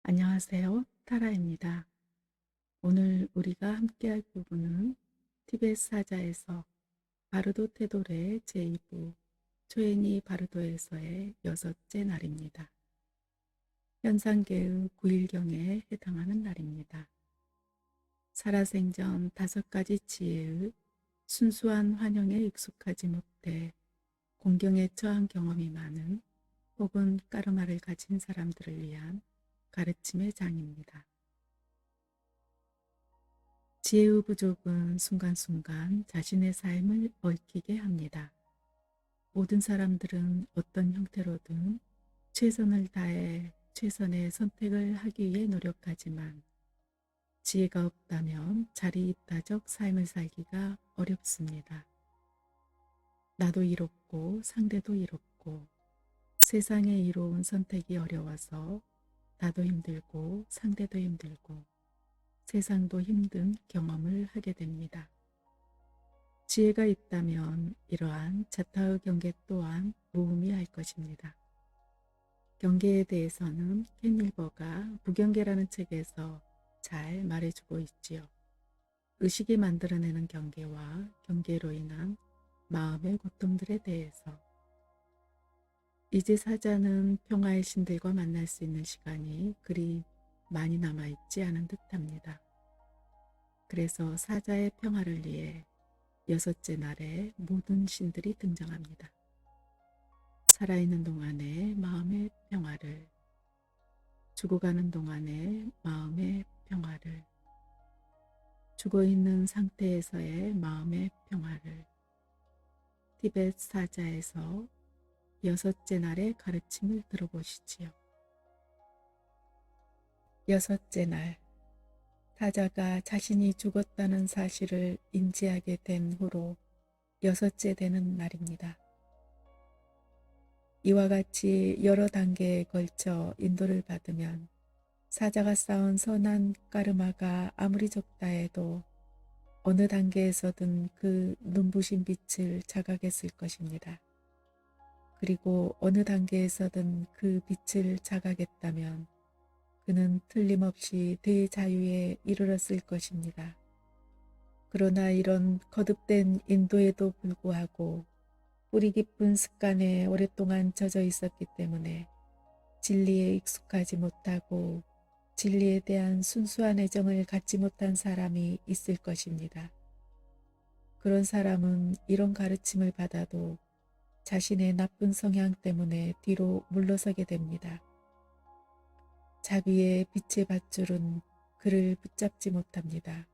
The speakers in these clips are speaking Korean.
안녕하세요. 타라입니다. 오늘 우리가 함께할 부분은 티베트 사자에서 바르도 테돌의 제2부 초에니 바르도에서의 여섯째 날입니다. 현상계의 9일경에 해당하는 날입니다. 살아생전 5가지 지혜의 순수한 환영에 익숙하지 못해 공경에 처한 경험이 많은 혹은 까르마를 가진 사람들을 위한 가르침의 장입니다. 지혜의 부족은 순간순간 자신의 삶을 얽히게 합니다. 모든 사람들은 어떤 형태로든 최선을 다해 최선의 선택을 하기 위해 노력하지만 지혜가 없다면 자리이타적 삶을 살기가 어렵습니다. 나도 이롭고 상대도 이롭고 세상에 이로운 선택이 어려워서 나도 힘들고 상대도 힘들고 세상도 힘든 경험을 하게 됩니다. 지혜가 있다면 이러한 자타의 경계 또한 무의미할 것입니다. 경계에 대해서는 켄 윌버가 부경계라는 책에서 잘 말해주고 있지요. 의식이 만들어내는 경계와 경계로 인한 마음의 고통들에 대해서 이제 사자는 평화의 신들과 만날 수 있는 시간이 그리 많이 남아있지 않은 듯합니다. 그래서 사자의 평화를 위해 여섯째 날에 모든 신들이 등장합니다. 살아있는 동안의 마음의 평화를, 죽어가는 동안의 마음의 평화를, 죽어있는 상태에서의 마음의 평화를 티베트 사자에서 여섯째 날의 가르침을 들어보시지요. 여섯째 날, 사자가 자신이 죽었다는 사실을 인지하게 된 후로 여섯째 되는 날입니다. 이와 같이 여러 단계에 걸쳐 인도를 받으면 사자가 쌓은 선한 까르마가 아무리 적다 해도 어느 단계에서든 그 눈부신 빛을 자각했을 것입니다. 그리고 어느 단계에서든 그 빛을 자각했다면 그는 틀림없이 대자유에 이르렀을 것입니다. 그러나 이런 거듭된 인도에도 불구하고 뿌리 깊은 습관에 오랫동안 젖어 있었기 때문에 진리에 익숙하지 못하고 진리에 대한 순수한 애정을 갖지 못한 사람이 있을 것입니다. 그런 사람은 이런 가르침을 받아도 자신의 나쁜 성향 때문에 뒤로 물러서게 됩니다. 자비의 빛의 밧줄은 그를 붙잡지 못합니다.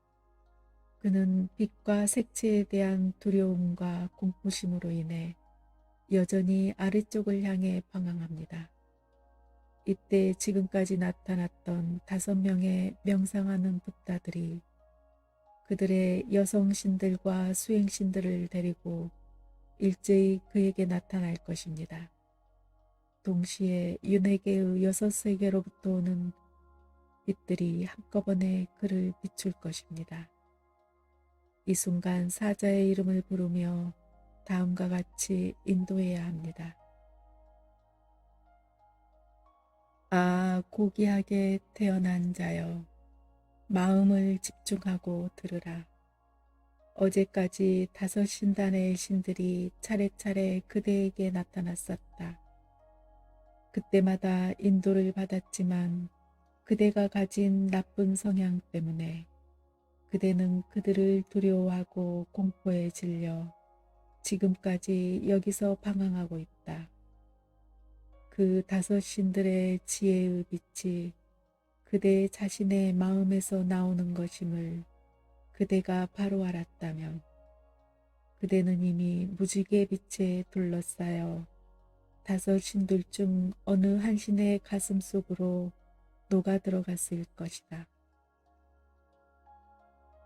그는 빛과 색채에 대한 두려움과 공포심으로 인해 여전히 아래쪽을 향해 방황합니다. 이때 지금까지 나타났던 5명의 명상하는 붓다들이 그들의 여성신들과 수행신들을 데리고 일제히 그에게 나타날 것입니다. 동시에 윤회계의 6세계로부터 오는 빛들이 한꺼번에 그를 비출 것입니다. 이 순간 사자의 이름을 부르며 다음과 같이 인도해야 합니다. 아, 고귀하게 태어난 자여, 마음을 집중하고 들으라. 어제까지 5신단의 신들이 차례차례 그대에게 나타났었다. 그때마다 인도를 받았지만 그대가 가진 나쁜 성향 때문에 그대는 그들을 두려워하고 공포에 질려 지금까지 여기서 방황하고 있다. 그 5신들의 지혜의 빛이 그대 자신의 마음에서 나오는 것임을 그대가 바로 알았다면 그대는 이미 무지개 빛에 둘러싸여 5신들 중 어느 한 신의 가슴 속으로 녹아 들어갔을 것이다.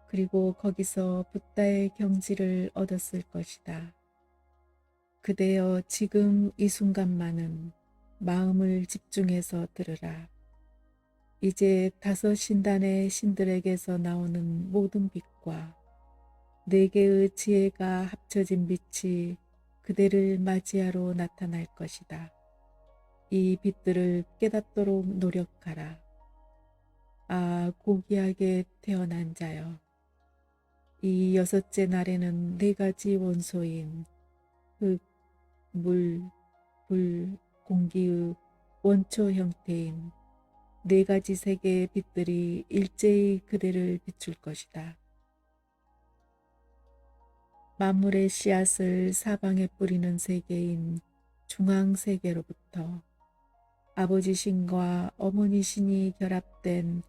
그리고 거기서 붓다의 경지를 얻었을 것이다. 그대여 지금 이 순간만은 마음을 집중해서 들으라. 이제 5신단의 신들에게서 나오는 모든 빛과 4개의 지혜가 합쳐진 빛이 그대를 맞이하러 나타날 것이다. 이 빛들을 깨닫도록 노력하라. 아, 고귀하게 태어난 자여. 이 여섯째 날에는 네 가지 원소인 흙, 물, 불, 공기의 원초 형태인 네 가지 세계의 빛들이 일제히 그대를 비출 것이다. 만물의 씨앗을 사방에 뿌리는 세계인 중앙세계로부터 아버지 신과 어머니 신이 결합된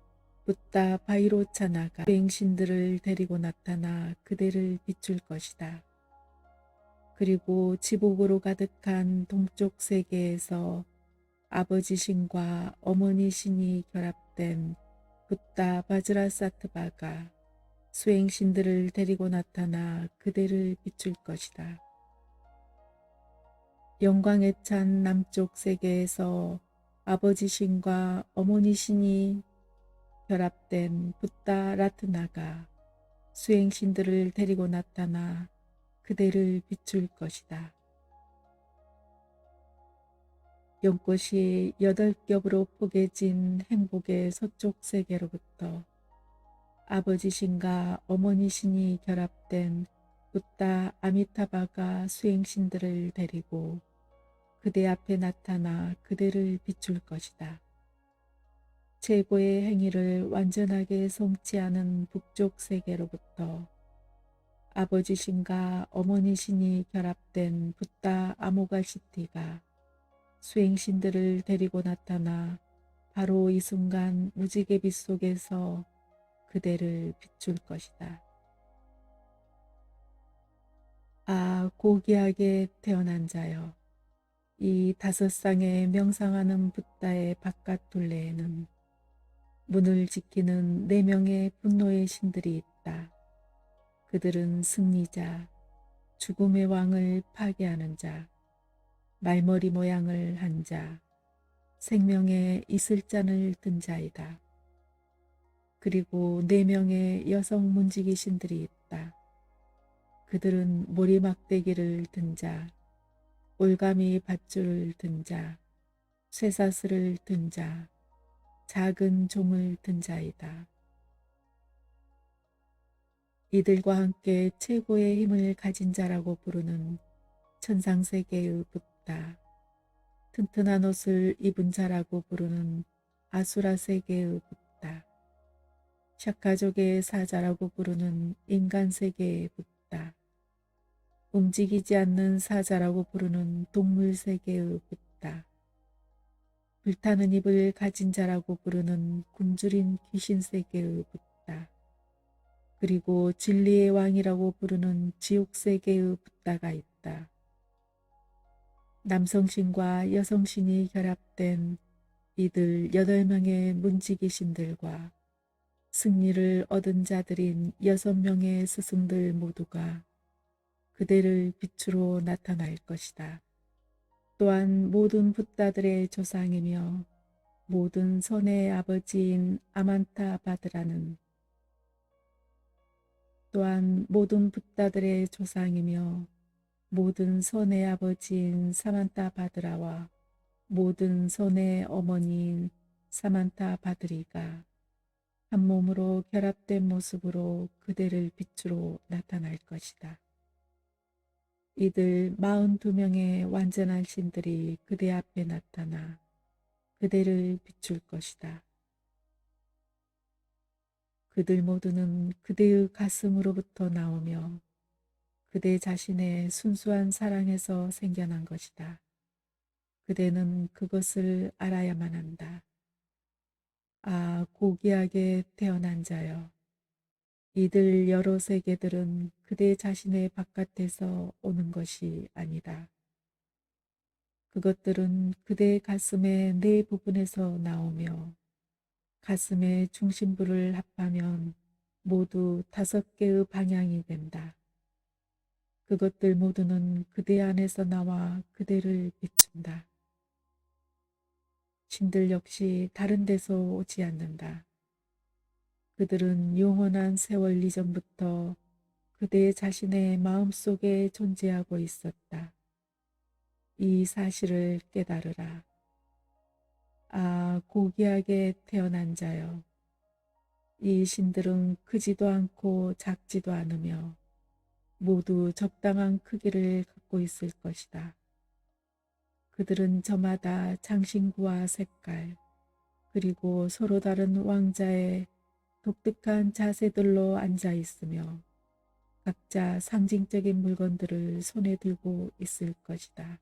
붓다 바이로차나가 수행신들을 데리고 나타나 그대를 비출 것이다. 그리고 지복으로 가득한 동쪽 세계에서 아버지 신과 어머니 신이 결합된 붓다 바즈라사트바가 수행신들을 데리고 나타나 그대를 비출 것이다. 영광에 찬 남쪽 세계에서 아버지 신과 어머니 신이 결합된 붓다 라트나가 수행신들을 데리고 나타나 그대를 비출 것이다. 연꽃이 8겹으로 포개진 행복의 서쪽 세계로부터 아버지 신과 어머니 신이 결합된 붓다 아미타바가 수행신들을 데리고 그대 앞에 나타나 그대를 비출 것이다. 최고의 행위를 완전하게 성취하는 북쪽 세계로부터 아버지 신과 어머니 신이 결합된 붓다 아모갈시티가 수행신들을 데리고 나타나 바로 이 순간 무지개 빛 속에서 그대를 비출 것이다. 아, 고귀하게 태어난 자여. 이 5쌍에 명상하는 붓다의 바깥 둘레에는 문을 지키는 4명의 분노의 신들이 있다. 그들은 승리자, 죽음의 왕을 파괴하는 자, 말머리 모양을 한 자, 생명의 이슬잔을 든 자이다. 그리고 4명의 여성 문지기 신들이 있다. 그들은 모리막대기를 든 자, 올가미 밧줄을 든 자, 쇠사슬을 든 자, 작은 종을 든 자이다. 이들과 함께 최고의 힘을 가진 자라고 부르는 천상세계의 붓다, 튼튼한 옷을 입은 자라고 부르는 아수라 세계의 붓다, 샤카족의 사자라고 부르는 인간 세계의 붓다, 움직이지 않는 사자라고 부르는 동물 세계의 붓다, 불타는 입을 가진 자라고 부르는 굶주린 귀신 세계의 붓다, 그리고 진리의 왕이라고 부르는 지옥 세계의 붓다가 있다. 남성신과 여성신이 결합된 이들 8명의 문지기 신들과 승리를 얻은 자들인 6명의 스승들 모두가 그대를 빛으로 나타날 것이다. 또한 모든 붓다들의 조상이며 모든 선의 아버지인 아만타 바드라는 또한 모든 붓다들의 조상이며 모든 선의 아버지인 사만타 바드라와 모든 선의 어머니인 사만타 바드리가 한 몸으로 결합된 모습으로 그대를 빛으로 나타날 것이다. 이들 42명의 완전한 신들이 그대 앞에 나타나 그대를 비출 것이다. 그들 모두는 그대의 가슴으로부터 나오며 그대 자신의 순수한 사랑에서 생겨난 것이다. 그대는 그것을 알아야만 한다. 아, 고귀하게 태어난 자여. 이들 여러 세계들은 그대 자신의 바깥에서 오는 것이 아니다. 그것들은 그대의 가슴의 네 부분에서 나오며 가슴의 중심부를 합하면 모두 5개의 방향이 된다. 그것들 모두는 그대 안에서 나와 그대를 비춘다. 신들 역시 다른 데서 오지 않는다. 그들은 영원한 세월 이전부터 그대 자신의 마음속에 존재하고 있었다. 이 사실을 깨달으라. 아, 고귀하게 태어난 자여. 이 신들은 크지도 않고 작지도 않으며 모두 적당한 크기를 갖고 있을 것이다. 그들은 저마다 장신구와 색깔, 그리고 서로 다른 왕자의 독특한 자세들로 앉아 있으며 각자 상징적인 물건들을 손에 들고 있을 것이다.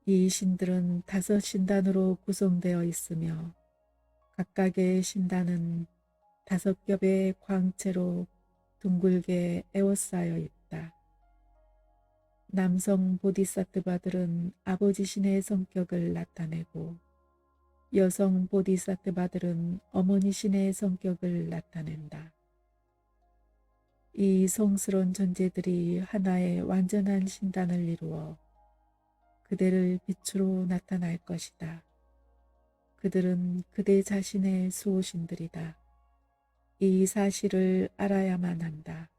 이 신들은 5신단으로 구성되어 있으며 각각의 신단은 5겹의 광채로 둥글게 에워싸여 있다. 남성 보디사트바들은 아버지 신의 성격을 나타내고 여성 보디사트바들은 어머니 신의 성격을 나타낸다. 이 성스러운 존재들이 하나의 완전한 신단을 이루어 그대를 빛으로 나타날 것이다. 그들은 그대 자신의 수호신들이다. 이 사실을 알아야만 한다.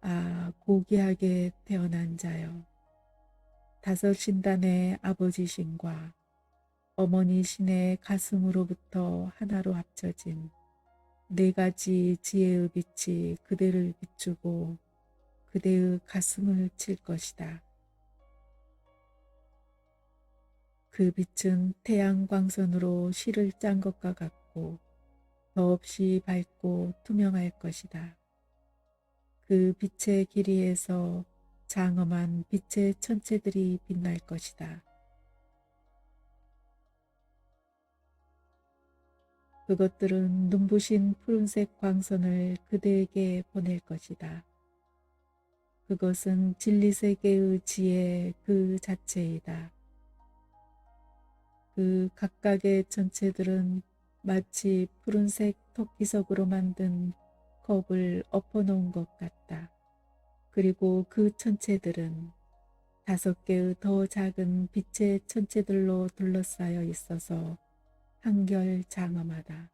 아, 고귀하게 태어난 자여. 5신단의 아버지 신과 어머니 신의 가슴으로부터 하나로 합쳐진 4가지 지혜의 빛이 그대를 비추고 그대의 가슴을 칠 것이다. 그 빛은 태양 광선으로 실을 짠 것과 같고 더없이 밝고 투명할 것이다. 그 빛의 길이에서 장엄한 빛의 천체들이 빛날 것이다. 그것들은 눈부신 푸른색 광선을 그대에게 보낼 것이다. 그것은 진리세계의 지혜 그 자체이다. 그 각각의 천체들은 마치 푸른색 토끼석으로 만든 컵을 엎어놓은 것 같다. 그리고 그 천체들은 5개의 더 작은 빛의 천체들로 둘러싸여 있어서 한결 장엄하다.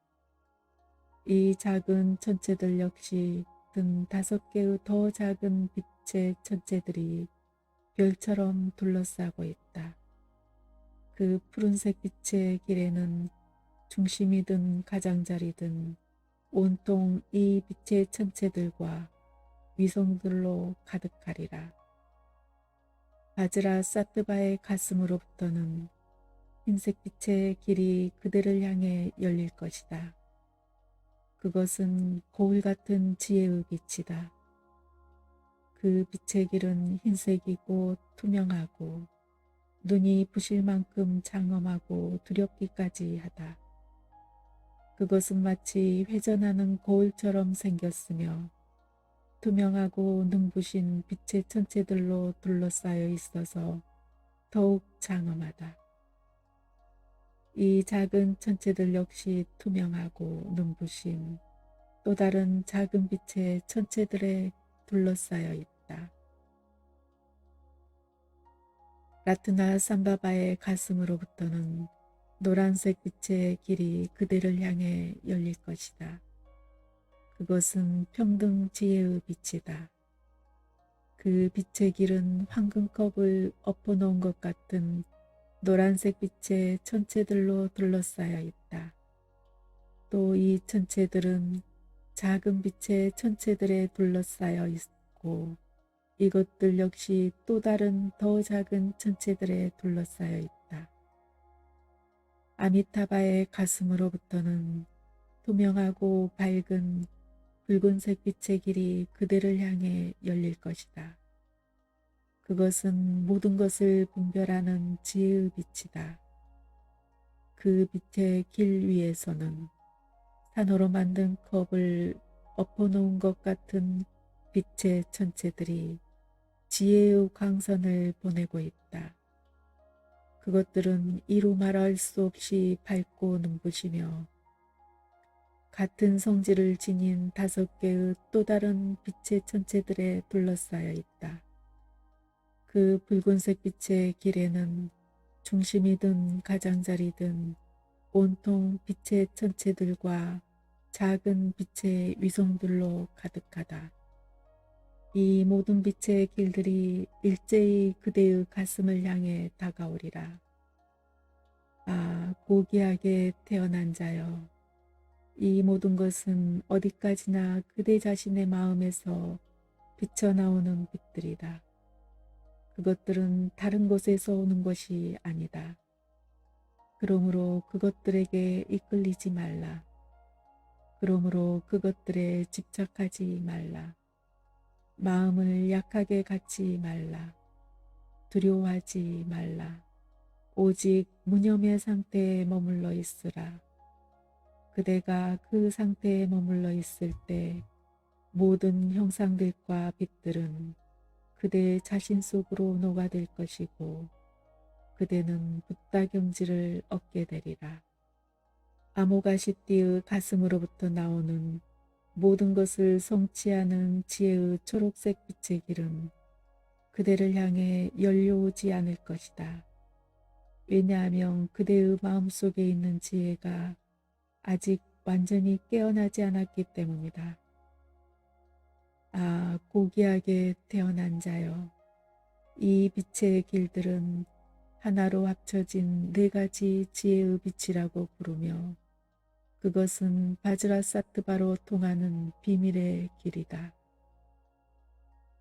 이 작은 천체들 역시 등 5개의 더 작은 빛의 천체들이 별처럼 둘러싸고 있다. 그 푸른색 빛의 길에는 중심이든 가장자리든 온통 이 빛의 천체들과 위성들로 가득하리라. 바즈라 사트바의 가슴으로부터는 흰색 빛의 길이 그들을 향해 열릴 것이다. 그것은 거울 같은 지혜의 빛이다. 그 빛의 길은 흰색이고 투명하고 눈이 부실 만큼 장엄하고 두렵기까지 하다. 그것은 마치 회전하는 거울처럼 생겼으며 투명하고 눈부신 빛의 천체들로 둘러싸여 있어서 더욱 장엄하다. 이 작은 천체들 역시 투명하고 눈부신 또 다른 작은 빛의 천체들에 둘러싸여 있다. 라트나 삼바바의 가슴으로부터는 노란색 빛의 길이 그대를 향해 열릴 것이다. 그것은 평등 지혜의 빛이다. 그 빛의 길은 황금컵을 엎어놓은 것 같은 노란색 빛의 천체들로 둘러싸여 있다. 또 이 천체들은 작은 빛의 천체들에 둘러싸여 있고 이것들 역시 또 다른 더 작은 천체들에 둘러싸여 있다. 아미타바의 가슴으로부터는 투명하고 밝은 붉은색 빛의 길이 그대를 향해 열릴 것이다. 그것은 모든 것을 분별하는 지혜의 빛이다. 그 빛의 길 위에서는 산호로 만든 컵을 엎어놓은 것 같은 빛의 천체들이 지혜의 광선을 보내고 있다. 그것들은 이루 말할 수 없이 밝고 눈부시며 같은 성질을 지닌 5개의 또 다른 빛의 천체들에 둘러싸여 있다. 그 붉은색 빛의 길에는 중심이든 가장자리든 온통 빛의 천체들과 작은 빛의 위성들로 가득하다. 이 모든 빛의 길들이 일제히 그대의 가슴을 향해 다가오리라. 아, 고귀하게 태어난 자여, 이 모든 것은 어디까지나 그대 자신의 마음에서 비쳐나오는 빛들이다. 그것들은 다른 곳에서 오는 것이 아니다. 그러므로 그것들에게 이끌리지 말라. 그러므로 그것들에 집착하지 말라. 마음을 약하게 갖지 말라. 두려워하지 말라. 오직 무념의 상태에 머물러 있으라. 그대가 그 상태에 머물러 있을 때 모든 형상들과 빛들은 그대 자신 속으로 녹아들 것이고 그대는 붓다 경지를 얻게 되리라. 아모가시띠의 가슴으로부터 나오는 모든 것을 성취하는 지혜의 초록색 빛의 길은 그대를 향해 열려오지 않을 것이다. 왜냐하면 그대의 마음속에 있는 지혜가 아직 완전히 깨어나지 않았기 때문이다. 아, 고귀하게 태어난 자여, 이 빛의 길들은 하나로 합쳐진 네 가지 지혜의 빛이라고 부르며 그것은 바즈라사트바로 통하는 비밀의 길이다.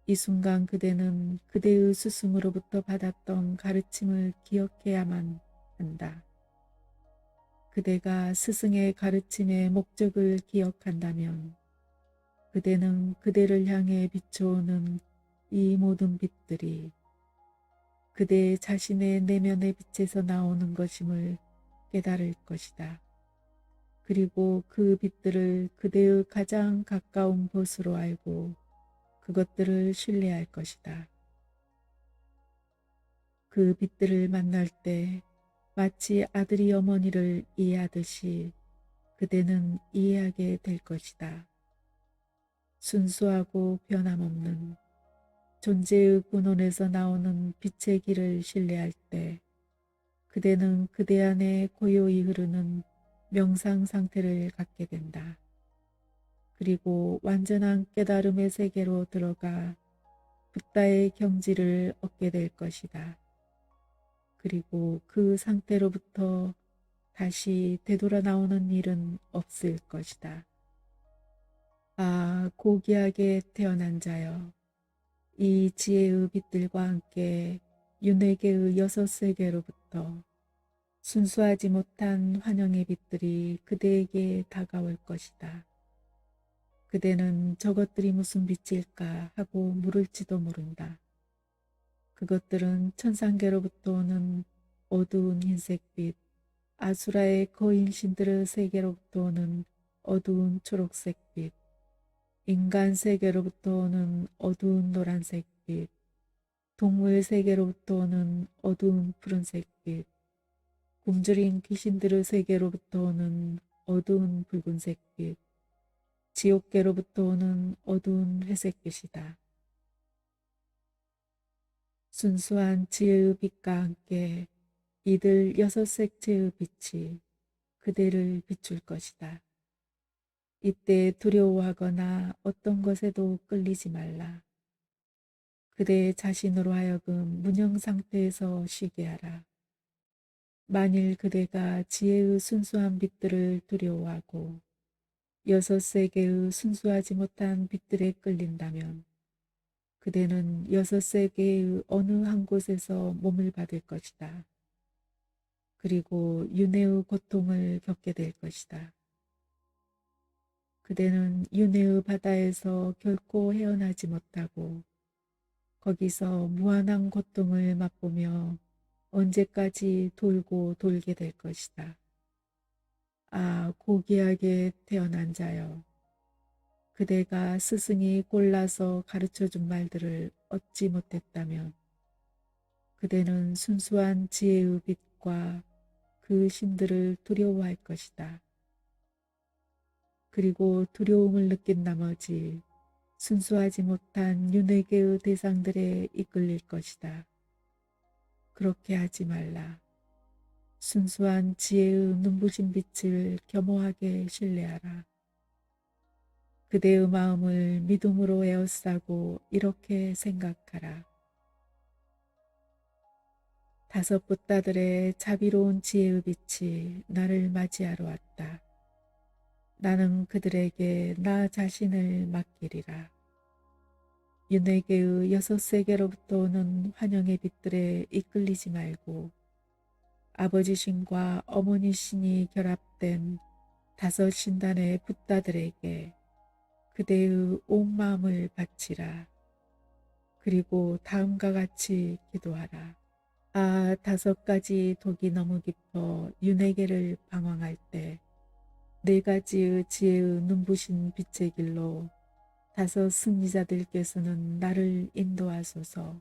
이 순간 그대는 그대의 스승으로부터 받았던 가르침을 기억해야만 한다. 그대가 스승의 가르침의 목적을 기억한다면 그대는 그대를 향해 비춰오는 이 모든 빛들이 그대 자신의 내면의 빛에서 나오는 것임을 깨달을 것이다. 그리고 그 빛들을 그대의 가장 가까운 벗으로 알고 그것들을 신뢰할 것이다. 그 빛들을 만날 때 마치 아들이 어머니를 이해하듯이 그대는 이해하게 될 것이다. 순수하고 변함없는 존재의 근원에서 나오는 빛의 길을 신뢰할 때 그대는 그대 안에 고요히 흐르는 명상 상태를 갖게 된다. 그리고 완전한 깨달음의 세계로 들어가 붓다의 경지를 얻게 될 것이다. 그리고 그 상태로부터 다시 되돌아 나오는 일은 없을 것이다. 아, 고귀하게 태어난 자여, 이 지혜의 빛들과 함께 윤회계의 여섯 세계로부터 순수하지 못한 환영의 빛들이 그대에게 다가올 것이다. 그대는 저것들이 무슨 빛일까 하고 물을지도 모른다. 그것들은 천상계로부터 오는 어두운 흰색빛, 아수라의 거인신들의 세계로부터 오는 어두운 초록색빛, 인간 세계로부터 오는 어두운 노란색빛, 동물 세계로부터 오는 어두운 푸른색빛, 굶주린 귀신들의 세계로부터 오는 어두운 붉은색빛, 지옥계로부터 오는 어두운 회색빛이다. 순수한 지혜의 빛과 함께 이들 여섯 색채의 빛이 그대를 비출 것이다. 이때 두려워하거나 어떤 것에도 끌리지 말라. 그대 자신으로 하여금 무녕 상태에서 쉬게 하라. 만일 그대가 지혜의 순수한 빛들을 두려워하고 여섯 세계의 순수하지 못한 빛들에 끌린다면 그대는 여섯 세계의 어느 한 곳에서 몸을 받을 것이다. 그리고 윤회의 고통을 겪게 될 것이다. 그대는 윤회의 바다에서 결코 헤어나지 못하고 거기서 무한한 고통을 맛보며 언제까지 돌고 돌게 될 것이다. 아, 고귀하게 태어난 자여, 그대가 스승이 골라서 가르쳐준 말들을 얻지 못했다면 그대는 순수한 지혜의 빛과 그 신들을 두려워할 것이다. 그리고 두려움을 느낀 나머지 순수하지 못한 윤회계의 대상들에 이끌릴 것이다. 그렇게 하지 말라. 순수한 지혜의 눈부신 빛을 겸허하게 신뢰하라. 그대의 마음을 믿음으로 에워싸고 이렇게 생각하라. 다섯 붓다들의 자비로운 지혜의 빛이 나를 맞이하러 왔다. 나는 그들에게 나 자신을 맡기리라. 윤회계의 여섯 세계로부터 오는 환영의 빛들에 이끌리지 말고 아버지 신과 어머니 신이 결합된 다섯 신단의 붓다들에게 그대의 온 마음을 바치라. 그리고 다음과 같이 기도하라. 아, 다섯 가지 독이 너무 깊어 윤회계를 방황할 때 네 가지의 지혜의 눈부신 빛의 길로 다섯 승리자들께서는 나를 인도하소서.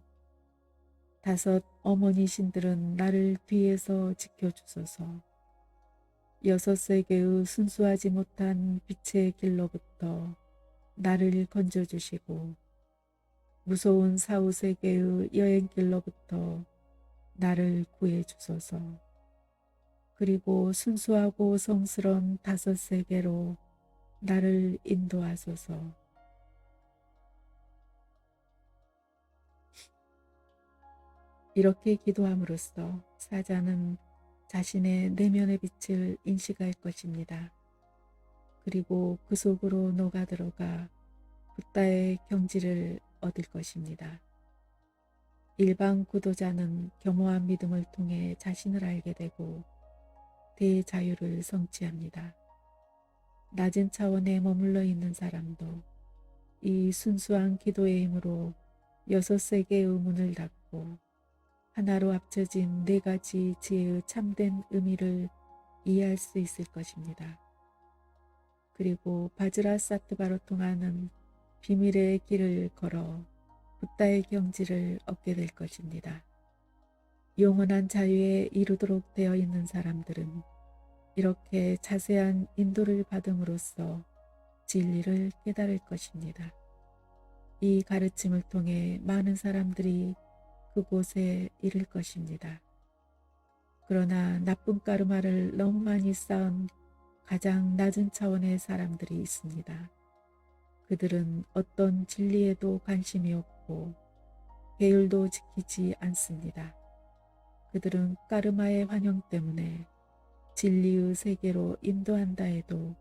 다섯 어머니 신들은 나를 뒤에서 지켜주소서. 여섯 세계의 순수하지 못한 빛의 길로부터 나를 건져주시고 무서운 사후 세계의 여행길로부터 나를 구해주소서. 그리고 순수하고 성스러운 다섯 세계로 나를 인도하소서. 이렇게 기도함으로써 사자는 자신의 내면의 빛을 인식할 것입니다. 그리고 그 속으로 녹아들어가 붓다의 경지를 얻을 것입니다. 일반 구도자는 겸허한 믿음을 통해 자신을 알게 되고 대자유를 성취합니다. 낮은 차원에 머물러 있는 사람도 이 순수한 기도의 힘으로 여섯 세계의 문을 닫고 하나로 합쳐진 네 가지 지혜의 참된 의미를 이해할 수 있을 것입니다. 그리고 바즈라사트바로 통하는 비밀의 길을 걸어 붓다의 경지를 얻게 될 것입니다. 영원한 자유에 이르도록 되어 있는 사람들은 이렇게 자세한 인도를 받음으로써 진리를 깨달을 것입니다. 이 가르침을 통해 많은 사람들이 그곳에 이를 것입니다. 그러나 나쁜 까르마를 너무 많이 쌓은 가장 낮은 차원의 사람들이 있습니다. 그들은 어떤 진리에도 관심이 없고 계율도 지키지 않습니다. 그들은 까르마의 환영 때문에 진리의 세계로 인도한다 해도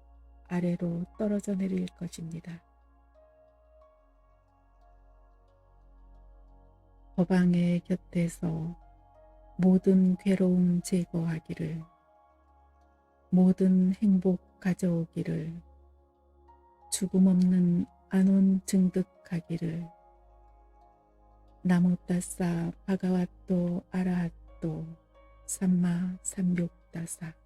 아래로 떨어져 내릴 것입니다. 법왕의 곁에서 모든 괴로움 제거하기를, 모든 행복 가져오기를, 죽음 없는 안온 증득하기를, 나모따사 바가와또 아라핫또 삼마 삼육다사.